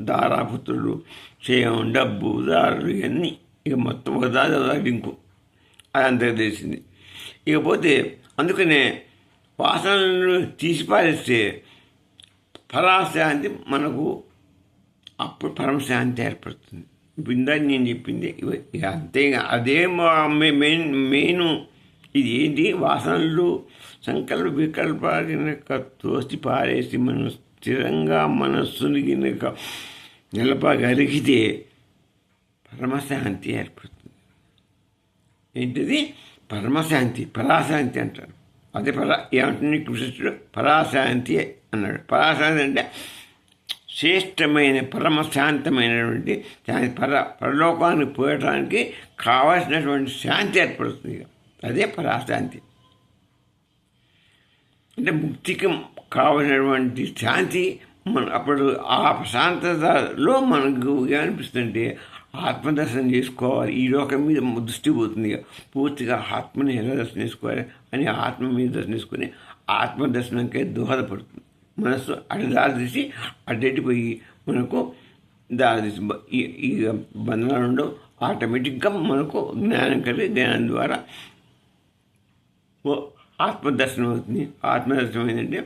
దారాపుత్రులు, క్షయం, డబ్బు, దారులు ఇవన్నీ ఇక మొత్తం ఒక లింకు అది అంతగా తెలిసింది. ఇకపోతే అందుకనే వాసనలను తీసిపారేస్తే పరాశాంతి మనకు అప్పుడు పరమశాంతి ఏర్పడుతుంది. ఇందాక నేను చెప్పింది ఇక అంతే. అదే మెయిన్ ఇది ఏంటి, వాసనలు సంకల్ప వికల్పాలు కనుక తోసి పారేసి మనం స్థిరంగా మనస్సుని కనుక నిలపగలిగితే పరమశాంతి ఏర్పడుతుంది. ఏంటిది పరమశాంతి, పరాశాంతి అంటారు. అదే ఏమంటుంది కృష్ణుడు పరాశాంతి అన్నాడు. పరాశాంతి అంటే శ్రేష్టమైన పరమశాంతమైనటువంటి పరలోకానికి పోయడానికి కావాల్సినటువంటి శాంతి ఏర్పడుతుంది. అదే పరాశాంతి అంటే ముక్తికి కావలసినటువంటి శాంతి. అప్పుడు ఆ ప్రశాంతతలో మనకు ఏమనిపిస్తుందంటే ఆత్మదర్శనం చేసుకోవాలి. ఈ లోకం మీద దృష్టి పోతుంది. పూర్తిగా ఆత్మని ఎలా దర్శనం చేసుకోవాలి అని ఆత్మ మీద దర్శనం చేసుకుని ఆత్మదర్శనంకే దోహదపడుతుంది. మనస్సు అటు దారి తీసి అడ్డెట్టిపోయి మనకు దారి తీసి ఈ బంధనాలు ఉండవు. ఆటోమేటిక్గా మనకు జ్ఞానం కలిగి జ్ఞానం ద్వారా ఆత్మదర్శనం అవుతుంది. ఆత్మదర్శనం ఏంటంటే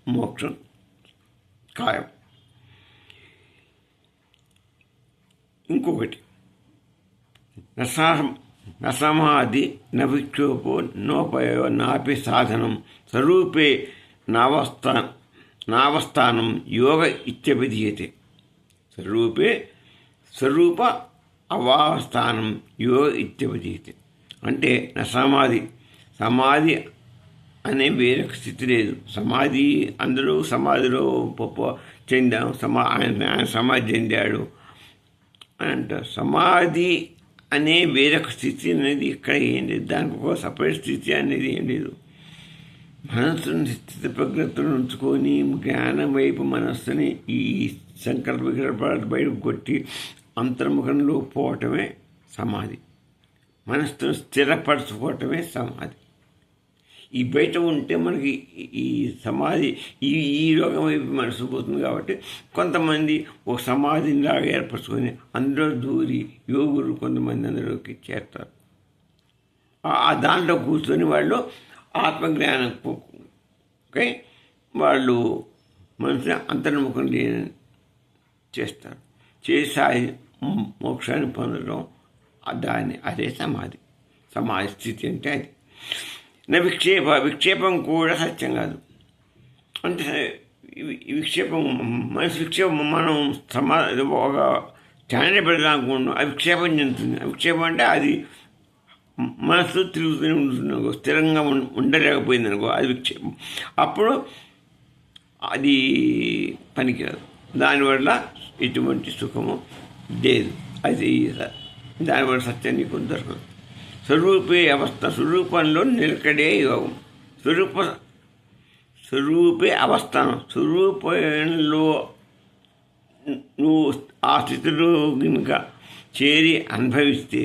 మోక్షం ఖాయం. ఇంకొకటి నసమాధి నవిక్షోపో నోపయో నాపి సాధనం స్వరూపే నావస్థానం యోగ ఇత్యభిధీయతే. స్వరూప అవాస్థానం యోగ ఇత్యభిధీయతే. అంటే సమాధి అనే వేరొక స్థితి లేదు. సమాధి అందరూ సమాధిలో చెందాం, ఆయన సమాధి చెందాడు అని అంటారు. సమాధి అనే వేరొక స్థితి అనేది ఇక్కడ ఏం లేదు. దానికి ఒక సపరేట్ స్థితి అనేది ఏం లేదు. మనస్సును స్థితి ప్రజ్ఞతను ఉంచుకొని జ్ఞానం వైపు మనస్సుని ఈ సంకల్ప వికల్పాలు బయటకు కొట్టి అంతర్ముఖంలో పోవటమే సమాధి. మనస్సును స్థిరపరచుకోవటమే సమాధి. ఈ బయట ఉంటే మనకి ఈ సమాధి ఈ రోగం వైపు మనసు పోతుంది. కాబట్టి కొంతమంది ఒక సమాధిలాగా ఏర్పరచుకొని అందులో దూరి యోగులు కొంతమంది అందులోకి చేస్తారు. దాంట్లో కూర్చొని వాళ్ళు ఆత్మజ్ఞానం వాళ్ళు మనసుని అంతర్ముఖం చేస్తారు. చేసి మోక్షాన్ని పొందడం అదే సమాధి స్థితి అంటే అది. విక్షేపం కూడా సత్యం కాదు. అంటే విక్షేపం మనసు విక్షేపం మనం ఒక స్టాండర్డ్ పెడదామనుకుంటున్నాం, అది విక్షేపం చెందుతుంది. విక్షేపం అంటే అది మనసు తిరుగుతూనే ఉంటుంది, స్థిరంగా ఉండలేకపోయింది అనుకో, అది విక్షేపం. అప్పుడు అది పనికిరాదు. దానివల్ల ఎటువంటి సుఖము లేదు. అది దానివల్ల సత్యాన్ని నీకు దొరకదు. స్వరూపే అవస్థ, స్వరూపంలో నిలకడే యోగం. స్వరూపే అవస్థానం, స్వరూపంలో నువ్వు ఆ స్థితిలో కనుక చేరి అనుభవిస్తే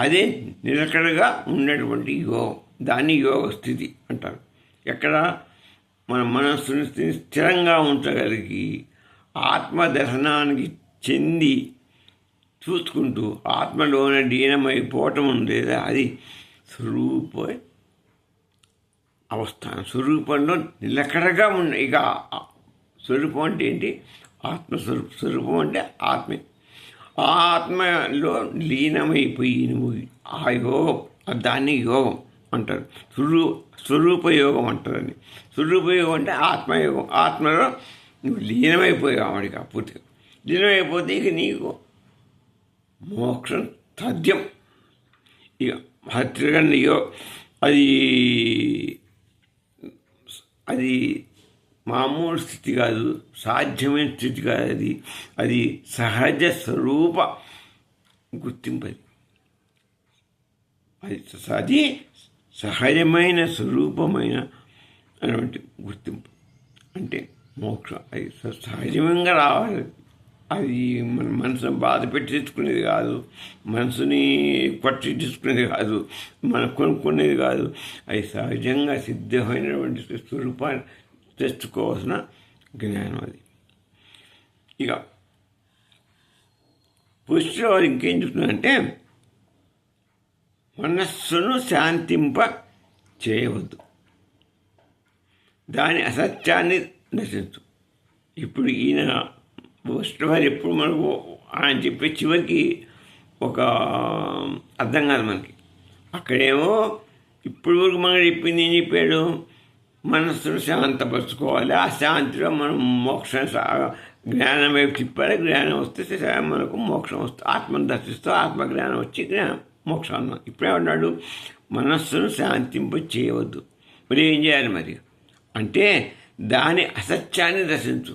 అదే నిలకడగా ఉన్నటువంటి యోగం. దాన్ని యోగ స్థితి అంటారు. ఎక్కడ మన మనస్సుని స్థిరంగా ఉంచగలిగి ఆత్మదర్శనానికి చెంది చూసుకుంటూ ఆత్మలోనే లీనమైపోవటం ఉండేది, అది స్వరూప అవస్థానం. స్వరూపంలో నిలకడగా ఉన్న ఇక స్వరూపం అంటే ఏంటి? స్వరూపం అంటే ఆత్మే. ఆ ఆత్మలో లీనమైపోయి నువ్వు ఆ యోగం, దాన్ని యోగం అంటారు. స్వరూపయోగం అంటారని. స్వరూపయోగం అంటే ఆత్మయోగం. ఆత్మలో నువ్వు లీనమైపోయావు. వాడికి పూర్తిగా లీనమైపోతే ఇక నీకు మోక్షం సాధ్యం. ఇక తిరగనియో అది మామూలు స్థితి కాదు, సాధ్యమైన స్థితి కాదు. అది సహజ స్వరూప గుర్తింపు. అది సహజమైన స్వరూపమైన అటువంటి గుర్తింపు. అంటే మోక్షం అది సహజంగా రావాలి. అది మన మనసుని బాధ పెట్టి తెచ్చుకునేది కాదు, మనసుని పట్టి తెచ్చుకునేది కాదు, మనం కొనుక్కునేది కాదు. అది సహజంగా సిద్ధమైనటువంటి స్వరూపాన్ని తెచ్చుకోవాల్సిన జ్ఞానం అది. ఇక పుష్టిలో వారు ఇంకేం చెప్తున్నారంటే, మనస్సును శాంతింప చేయవద్దు, దాని అసత్యాన్ని నశించు. ఇప్పుడు ఈయన వారు ఎప్పుడు మనకు ఆయన చెప్పే చివరికి ఒక అర్థం కాదు మనకి. అక్కడేమో ఇప్పటి వరకు మనకు చెప్పింది ఏం చెప్పాడు? మనస్సును శాంతపరచుకోవాలి, ఆ శాంతిలో మనం మోక్షం జ్ఞానం వైపు తిప్పాలి. జ్ఞానం వస్తే మనకు మోక్షం వస్తుంది. ఆత్మను దర్శిస్తూ ఆత్మజ్ఞానం వచ్చి మోక్షం. ఇప్పుడేమన్నాడు? మనస్సును శాంతింప చేయవద్దు. మరి ఏం చేయాలి మరి అంటే, దాని అసత్యాన్ని దర్శించు.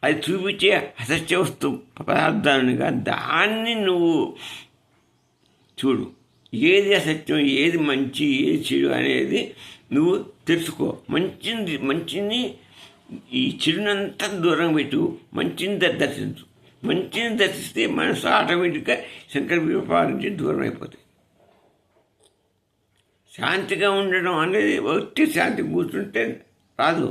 అది చూపించే అసత్య వస్తు పదార్థాలుగా దాన్ని నువ్వు చూడు. ఏది అసత్యం, ఏది మంచి, ఏది చెడు అనేది నువ్వు తెలుసుకో. మంచిని ఈ చెడునంతా దూరం పెట్టు, మంచిని దర్శించు. మంచిని దర్శిస్తే మనసు ఆటోమేటిక్గా సంకల్ప వ్యాపారం నుంచి దూరం అయిపోతాయి. శాంతిగా ఉండడం అనేది ఒట్టి శాంతి కూర్చుంటే రాదు.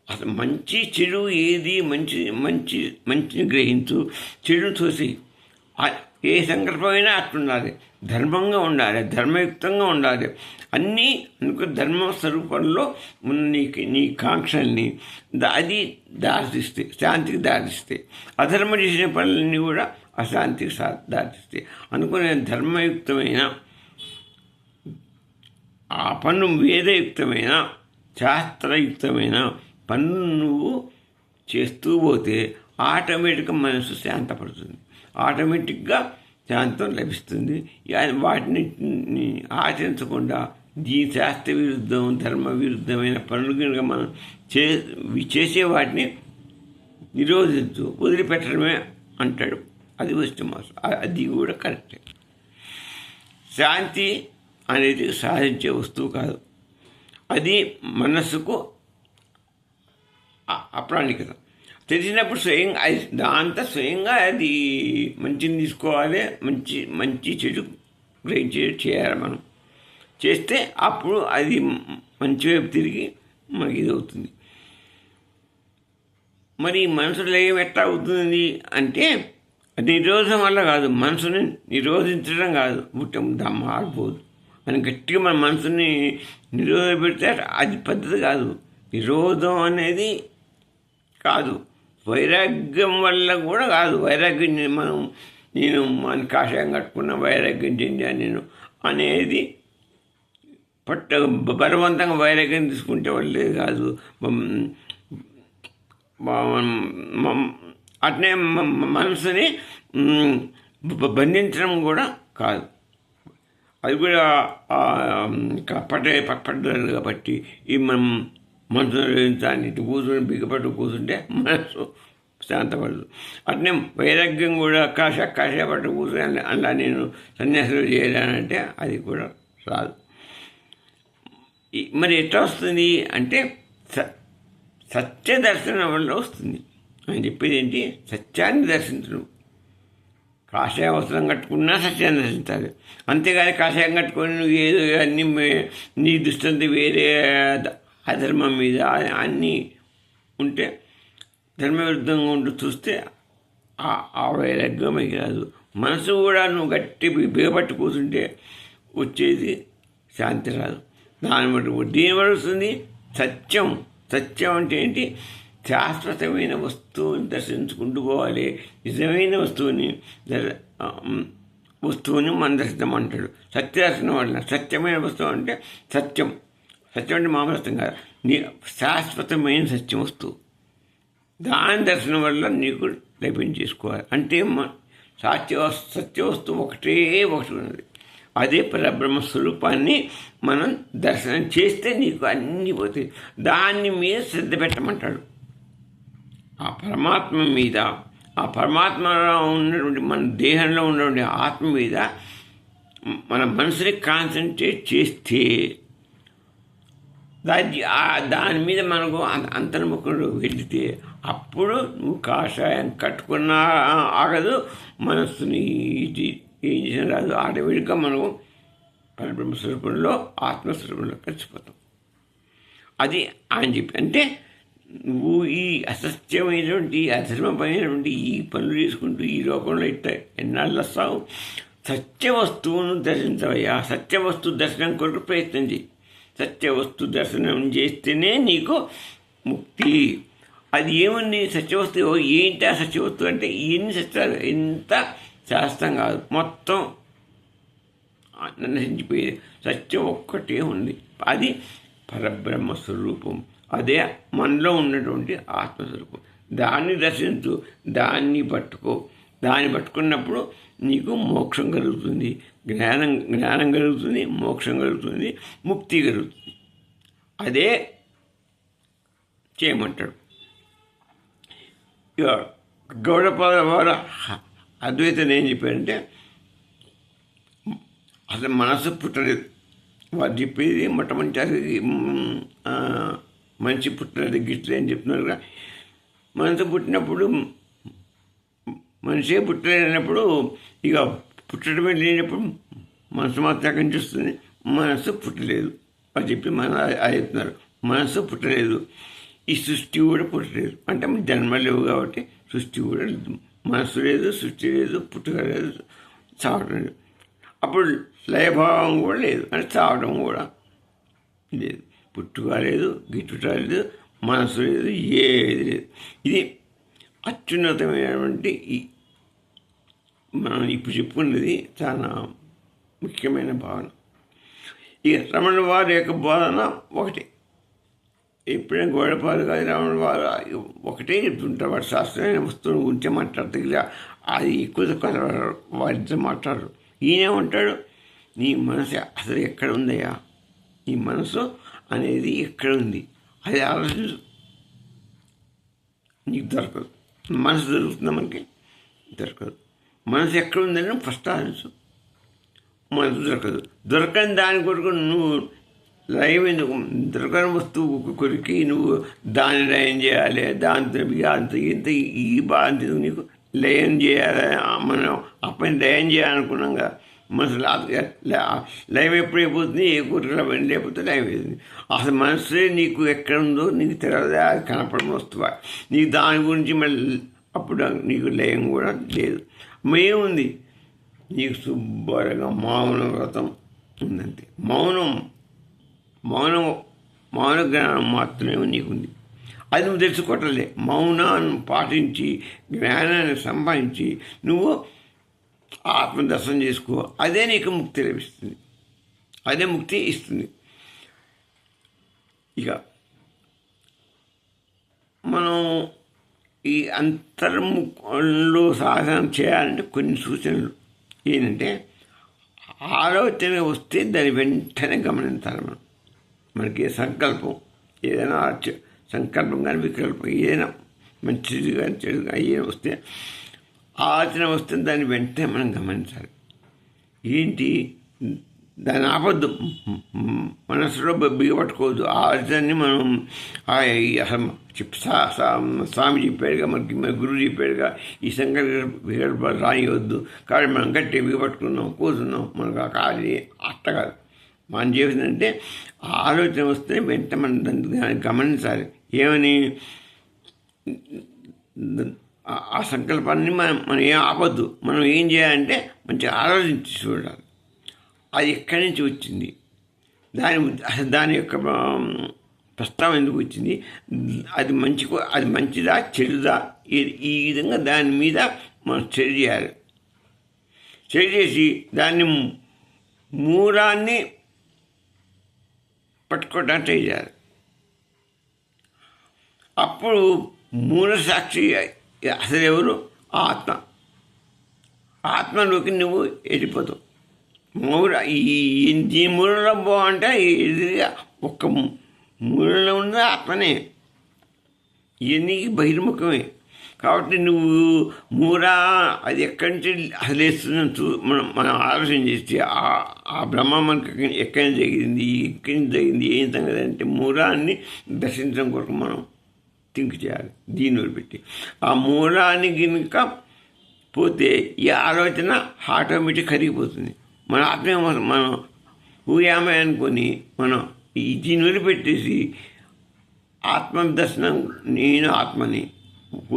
అసలు మంచి చెడు ఏది, మంచి మంచి మంచిని గ్రహించు, చెడును చూసి ఏ సంకల్పమైనా అట్లుండాలి, ధర్మంగా ఉండాలి, ధర్మయుక్తంగా ఉండాలి. అన్నీ అనుకో ధర్మ స్వరూపంలో ఉన్న నీ కాంక్షల్ని అది దారితీస్తాయి, శాంతికి దారిస్తాయి. అధర్మ చేసిన పనులన్నీ కూడా అశాంతికి దారితీస్తాయి. అనుకునే ధర్మయుక్తమైన ఆ పన్ను వేదయుక్తమైన శాస్త్రయుక్తమైన పన్ను నువ్వు చేస్తూ పోతే ఆటోమేటిక్గా మనసు శాంతపడుతుంది, ఆటోమేటిక్గా శాంతం లభిస్తుంది. వాటిని ఆచరించకుండా ఈ శాస్త్ర విరుద్ధం, ధర్మ విరుద్ధమైన పనులు కనుక మనం చేసే వాటిని నిరోధించు, వదిలిపెట్టడమే అంటాడు. అది వస్తుమాసం, అది కూడా కరెక్టే. శాంతి అనేది సాధించే వస్తువు కాదు, అది మనస్సుకు అప్రాణికత. తెలిసినప్పుడు స్వయంగా అది దాంతో స్వయంగా అది మంచిని తీసుకోవాలి, మంచి మంచి చెడు గ్రహించే చేయాలి. మనం చేస్తే అప్పుడు అది మంచి వైపు తిరిగి మనకి ఇది అవుతుంది. మరి మనసులో లయం ఎట్లా అవుతుంది అంటే నిరోధం వల్ల కాదు, మనసుని నిరోధించడం కాదు, మారిపోదు అని గట్టిగా మన మనసుని నిరోధ పెడితే అది పద్ధతి కాదు. నిరోధం అనేది కాదు, వైరాగ్యం వల్ల కూడా కాదు. వైరాగ్యం నేను మన కాషాయం కట్టుకున్న వైరాగ్యం చెందాను నేను అనేది బలవంతంగా వైరాగ్యం తీసుకుంటే వాళ్ళే కాదు. అట్నే మనసుని బంధించడం కూడా కాదు, అది కూడా పడ్డారు కాబట్టి ఈ మనం మనసుని కూర్చొని బిగపట్టు కూర్చుంటే మనసు శాంతపడదు. అట్నే వైరాగ్యం కూడా కాసేపట్టు కూర్చొని అలా నేను సన్యాసులు చేయాలంటే అది కూడా రాదు. మరి ఎట్లా వస్తుంది అంటే సత్య దర్శనం వల్ల వస్తుంది. అని చెప్పేది ఏంటి? సత్యాన్ని దర్శించడం. కాషాయ వస్త్రం కట్టుకున్నా సత్యాన్ని దర్శించాలి, అంతేగాని కాషాయం కట్టుకొని నువ్వు ఏదో అన్నీ నీ దృష్టి వేరే అధర్మం మీద అన్నీ ఉంటే ధర్మవిరుద్ధంగా ఉంటూ చూస్తే ఆ వైరాగ్యం రాదు. మనసు కూడా నువ్వు గట్టి బిగపట్టి కూర్చుంటే వచ్చేది శాంతి రాదు. దాన్ని బట్టి దీని వల్ల వస్తుంది సత్యం. సత్యం అంటే ఏంటి? శాశ్వతమైన వస్తువుని దర్శించుకుంటూ పోవాలి. నిజమైన వస్తువుని మనం దర్శించమంటాడు. సత్యదర్శనం వల్ల సత్యమైన వస్తువు అంటే సత్యం. సత్యం అంటే మామూలు సత్యం కాదు, శాశ్వతమైన సత్యం వస్తువు. దాని దర్శనం వల్ల నీకు లభించేసుకోవాలి. అంటే సత్య వస్తువు ఒకటి ఉన్నది, అదే పరబ్రహ్మ స్వరూపాన్ని మనం దర్శనం చేస్తే నీకు అన్నీ పోతాయి. దాన్ని మీద శ్రద్ధ పెట్టమంటాడు. ఆ పరమాత్మ మీద, ఆ పరమాత్మలో ఉన్నటువంటి మన దేహంలో ఉన్నటువంటి ఆత్మ మీద మన మనసుని కాన్సన్ట్రేట్ చేస్తే దాని మీద మనకు అంతర్ముఖుడు వెళితే అప్పుడు నువ్వు కాషాయం కట్టుకున్నా ఆగదు, మనస్సుని ఏం చేసిన రాదు. ఆటోమేటిక్గా మనం పరబ్రహ్మ స్వరూపంలో ఆత్మస్వరూపంలో కలిసిపోతాం. అది ఆయన చెప్పి అంటే నువ్వు ఈ అసత్యమైనటువంటి అధర్మమైనటువంటి ఈ పనులు చేసుకుంటూ ఈ లోకంలో ఇట్లా ఎన్నాళ్ళు వస్తావు. సత్య వస్తువును దర్శించవయ్యా. సత్య వస్తువు దర్శనం కొరకు ప్రయత్నం చేయి. సత్య వస్తు దర్శనం చేస్తేనే నీకు ముక్తి. అది ఏముంది సత్యవస్తువు? ఏంటి ఆ సత్యవస్తువు అంటే ఎన్ని సత్యాలు, ఎంత శాస్త్రం కాదు, మొత్తం నశించిపోయేది. సత్యం ఒక్కటే ఉంది, అది పరబ్రహ్మ స్వరూపం. అదే మనలో ఉన్నటువంటి ఆత్మస్వరూపం. దాన్ని దర్శించు, దాన్ని పట్టుకో. దాన్ని పట్టుకున్నప్పుడు నీకు మోక్షం కలుగుతుంది, జ్ఞానం కలుగుతుంది, మోక్షం కలుగుతుంది, ముక్తి కలుగుతుంది. అదే చేయమంటాడు. ఇక గౌడపాద వారు అద్వైతం ఏం చెప్పారంటే అసలు మనసు పుట్టలేదు. వారు చెప్పేది మొట్టమొదటి మనిషి పుట్టలేదు గిట్ల అని చెప్తున్నారు కదా. మనసు పుట్టినప్పుడు మనిషే పుట్టలేనప్పుడు ఇక పుట్టడమే లేనప్పుడు మనసు మాత్రం కనిపిస్తుంది. మనసు పుట్టలేదు అని చెప్పి అది చెప్తున్నారు. మనసు పుట్టలేదు. ఈ సృష్టి కూడా పుట్టలేదు. అంటే జన్మ లేవు కాబట్టి సృష్టి కూడా లేదు. మనసు లేదు, సృష్టి లేదు, పుట్టుక లేదు, చావడం లేదు. అప్పుడు లయభావం కూడా లేదు, అంటే చావడం కూడా లేదు. పుట్టుక లేదు, గిట్టుట లేదు, మనసు లేదు, ఏది లేదు. ఇది అత్యున్నతమైనటువంటి మనం ఇప్పుడు చెప్పుకున్నది చాలా ముఖ్యమైన భావన. ఈ రమణ వారి యొక్క బోధన ఒకటే. ఎప్పుడైనా గోడపాలు కాదు రమణ వారు ఒకటే చెప్తుంటారు. వాడు శాస్త్రమైన వస్తువుని గురించి మాట్లాడితే అది ఎక్కువ వారితో మాట్లాడరు. ఈయనేమంటాడు, నీ మనసు అసలు ఎక్కడ ఉందయ్యా, నీ మనసు అనేది ఎక్కడ ఉంది అది ఆలోచించు, నీకు దొరకదు. మనసు దొరుకుతుందా మనకి? దొరకదు. మనసు ఎక్కడ ఉందని ఫస్ట్ ఆలోచించు. మనసు దొరకదు. దొరకని దాని కొరకు నువ్వు లయం ఎందుకు? దొరకని వస్తువు కొరికి నువ్వు దాన్ని లయం చేయాలి, దాంతో అంత ఇంత ఈ బాధ నీకు లయం చేయాలి. మనం అప్పని లయం చేయాలనుకున్నాం కదా. మనసు లయం ఎప్పుడైపోతుంది, ఏ కోరికలు లేకపోతే లయం అవుతుంది. అసలు మనసే నీకు ఎక్కడ ఉందో నీకు తెలియదు, అది కనపడని వస్తువా. నీకు దాని గురించి మళ్ళీ అప్పుడు నీకు లయం కూడా లేదు. ఏముంది నీకు? శుభ్రంగా మౌన వ్రతం ఉందంతే. మౌన జ్ఞానం మాత్రమే నీకుంది. అది నువ్వు తెలుసుకోవట్లే. మౌనాన్ని పాటించి జ్ఞానాన్ని సంపాదించి నువ్వు ఆత్మదర్శనం చేసుకో. అదే నీకు ముక్తి లభిస్తుంది, అదే ముక్తి ఇస్తుంది. ఇక మనం ఈ అంతర్ముఖంలో సాధన చేయాలంటే కొన్ని సూచనలు ఏంటంటే, ఆలోచన వస్తే దాన్ని వెంటనే గమనించాలి. మనకి సంకల్పం ఏదైనా సంకల్పం కానీ వికల్పం ఏదైనా మంచిది కానీ చెడు కానీ ఏదైనా వస్తే, ఆలోచన వస్తే దాన్ని వెంటనే మనం గమనించాలి. ఏంటి దాన్ని ఆపద్దు, మనసులో బిగపట్టుకోవద్దు. ఆలోచనని మనం స్వామి చెప్పాడుగా, మనకి మన గురువు చెప్పాడుగా, ఈ వికల్పాలు రానివద్దు. కాబట్టి మనం గట్టి బిగపట్టుకున్నాం, కూర్చున్నాం, మనకు ఆ ఖాళీ అట్ట కాదు. మనం చేసిందంటే ఆలోచన వస్తే వెంటనే మనం దాన్ని గమనించాలి. ఏమని? ఆ సంకల్పాన్ని మనం ఏం ఆపద్దు. మనం ఏం చేయాలంటే మంచిగా ఆలోచించి చూడాలి, అది ఎక్కడి నుంచి వచ్చింది, దాని యొక్క ప్రస్తావం ఎందుకు వచ్చింది, అది మంచిదా చెడుదా, ఈ విధంగా దాని మీద మనం చర్య చేయాలి. చర్య చేసి దాన్ని మూలాన్ని పట్టుకోవడానికి ట్రై చేయాలి. అప్పుడు మూల సాక్షి అసలు ఎవరు? ఆత్మలోకి నువ్వు వెళ్ళిపోతావు. ఈ మూలలో బాగుంటే ఎదురుగా ఒక్క మూలలో ఉన్న ఆత్మనే, ఇవన్నీ బహిర్ముఖమే. కాబట్టి నువ్వు అది ఎక్కడి నుంచి అసలేస్తుందని మనం ఆలోచన చేస్తే ఆ బ్రహ్మ మనకి ఎక్కడి జరిగింది, ఏం సంగతి అంటే మూలాన్ని దర్శించడం కొరకు మనం థింక్ చేయాలి. దీన్ని వదిలిపెట్టి ఆ మూలాన్ని కనుక పోతే ఈ ఆలోచన ఆటోమేటిక్ కరిగిపోతుంది. మన ఆత్మే మనం ఊయామే అనుకొని మనం దీన్ని వదిలిపెట్టేసి ఆత్మదర్శనం, నేను ఆత్మని,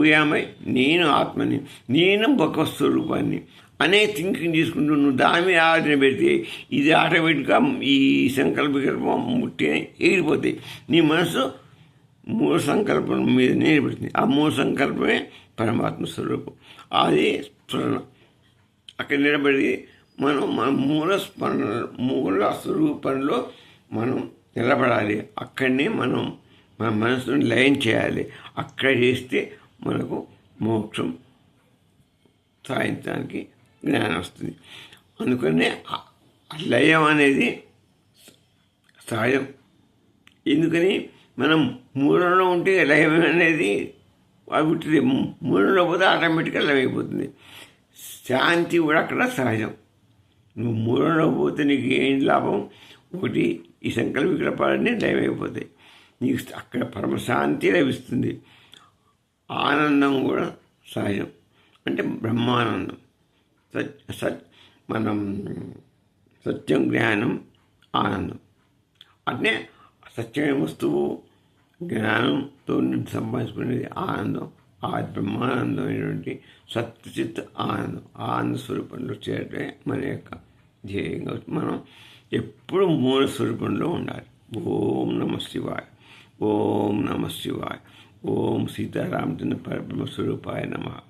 ఊయామై నేను ఆత్మని, నేను ఒక స్వరూపాన్ని అనే థింకింగ్ తీసుకుంటూ నువ్వు దాని మీద ఆలోచన పెడితే ఇది ఆటోమేటిక్గా ఈ సంకల్ప వికల్పం ముట్టి ఎగిరిపోతాయి. నీ మనసు మూల సంకల్పం మీద నిలబడుతుంది. ఆ మూల సంకల్పమే పరమాత్మ స్వరూపం. అది స్మరణ. అక్కడ నిలబడి మనం మన మూల స్వరూపంలో మనం నిలబడాలి. అక్కడనే మనం మన మనసును లయం చేయాలి. అక్కడ చేస్తే మనకు మోక్షం సాధించడానికి జ్ఞానం వస్తుంది. అందుకనే లయం అనేది సహజం. ఎందుకని మనం మూలంలో ఉంటే లయం అనేది పుట్టింది. మూలంలో పోతే ఆటోమేటిక్గా లయం అయిపోతుంది. శాంతి కూడా అక్కడ సహజం. నువ్వు మూలంలో పోతే నీకు ఏం లాభం? ఒకటి, ఈ సంకల్ప వికల్పాలన్నీ లయం అయిపోతాయి. నీకు అక్కడ పరమశాంతి లభిస్తుంది. ఆనందం కూడా సహజం, అంటే బ్రహ్మానందం. మనం సత్యం, జ్ఞానం, ఆనందం. అట్నే సత్యమైన వస్తువు జ్ఞానంతో సంపాదించుకునేది ఆనందం. ఆ బ్రహ్మానందమైనటువంటి సత్చిత్ ఆనందం, ఆనంద స్వరూపంలో చేరటమే మన యొక్క ధ్యేయంగా. మనం ఎప్పుడు మూల స్వరూపంలో ఉండాలి. ఓం నమ శివాయ, ఓం నమ శివాయ, ఓం సీతారామచంద్ర పరబ్రహ్మ స్వరూపాయ నమః.